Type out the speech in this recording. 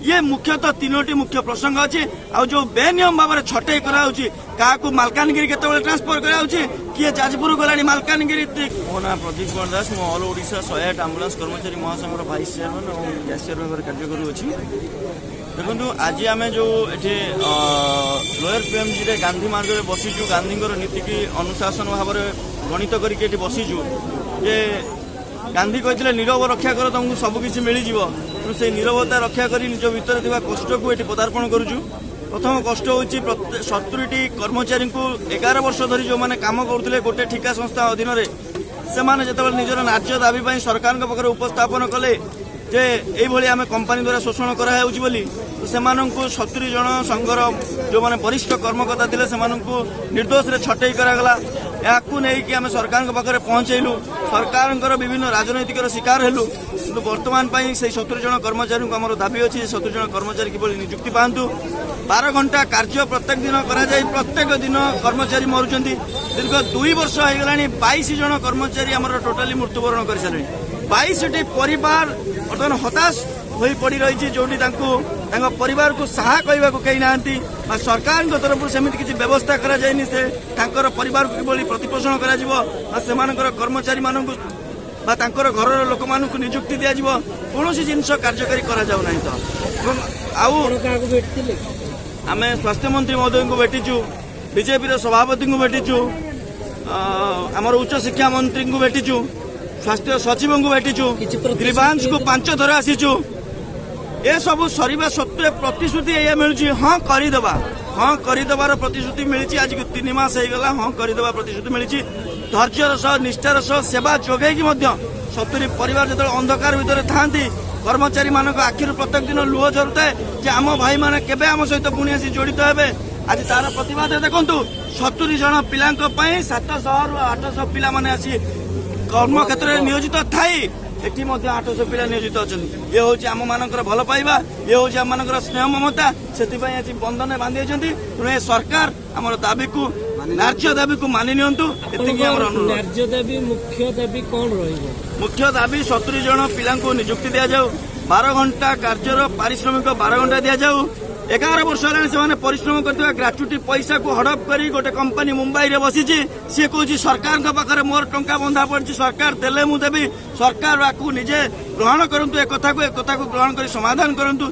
ये मुख्यतः तीनोटी मुख्य प्रसंग अच्छी आ जो बेनियम भाव में छटई कराऊँगी क्या मालकानगिरी केतबेले ट्रांसफर कराऊँगी किए जाजपुर गला मालकानगिरी। मो ना प्रदीप कुमार दास मु ऑल ओडिशा 108 आंबुलांस कर्मचारी महासंघर भाइस चेयरमैन और कैशियर भाव कार्य करुच्छी। देखो आज आम जो ये लोयर पीएमजी गांधी मार्ग में बसीचु गांधी नीति की अनुशासन भाव में गणित करके बसीचु जे गांधी कहते नीरव रक्षा कर तुमको सबकिछ मिल से नीरवता रक्षा कर निज भीतर कष्ट को ये पदार्पण करुचु। प्रथम कष्ट हूँ 70टी कर्मचारी को 11 वर्ष धरी जो मैंने काम करुले गोटे ठिका संस्था अधीन से जो निजर न्याय्य दाबी सरकार पाखे उपस्थापन कले जे यही आम कंपानी द्वारा शोषण कराऊँगी बोली तो से 70 जन संघर जो मैंने वरिष्ठ कर्मकर्ता थे से निर्दोष रे छटई करागला। या आम सरकार पाखे पहुंचलु सरकार विभिन्न राजनैतिक शिकार हेलु कि बर्तमान से 70 जन कर्मचारी को दाबी अच्छी 70 जन कर्मचारी किभली नियुक्ति पातु 12 घंटा कार्य प्रत्येक दिन प्रत्येक दिन कर्मचारी मरुंच दीर्घ 2 वर्ष हो गला 22 जन कर्मचारी आमर टोटाली मृत्युवरण कर सारे 22टी परिवार बर्तमान हताश हो पड़ी रही जो परिवार को साहा कहवा कहीं ना सरकार तरफ से किसी व्यवस्था करा जाए से परिवार को किभली प्रतिपोषण कर कर्मचारी मानक घर लोक मान नियुक्ति दि कौन जिनस कार्यकारी करा जाऊ नहीं तो आम स्वास्थ्य मंत्री महोदय को भेटीचु बीजेपी सभापति को भेटीचु आमर उच्च शिक्षा मंत्री को भेटीचु स्वास्थ्य सचिव को भेटीचु ग्रीवांश को 5 थर आसीचु ये सब सरिबा सत्वे प्रतिश्रुति ये मिलुची हाँ करदेवार प्रतिश्रुति मिली आज 3 मास हो गला हाँ करदेवा प्रतिश्रुति मिली धैर्यर सह निष्ठार सह सेवा जोगेगी 70 परिवार जो अंधकार भितर था कर्मचारी मान आखिर प्रत्येक दिन लुह झरुए जे आम भाई मैंने केबे आम सहित पुणी आसी जड़ित हे आज तार प्रतिवाद देखु 70 जन पिला 700 रु 800 पिला माने आसी कर्म क्षेत्र में नियोजित थाई एटी 800 पिला नियोजित अच्छा ये हूँ आम मानकर भल पाइबा ये हूँ आम मानकर स्नेह ममता से आज बंधन बांधि तेणु सरकार आम दाबी को न्याय्य दाबी को मानि नियंतु न्याय्य दाबी मुख्य दाबी कौन रही मुख्य दाबी 70 जन पिला नियुक्ति दि जाऊ 12 घंटा कार्यर पारिश्रमिक 12 घंटा दि जाऊ 11 वर्ष से परिश्रम करथिबा ग्राच्युटी पैसा को हड़प करी गोटे कंपनी मुंबई रे बसी सी कहूँ सरकार पाखे मोर टंका बंधा पड़ी सरकार देले मु देवी सरकार निजे ग्रहण करंतु एक कथा को ग्रहण कर समाधान करंतु।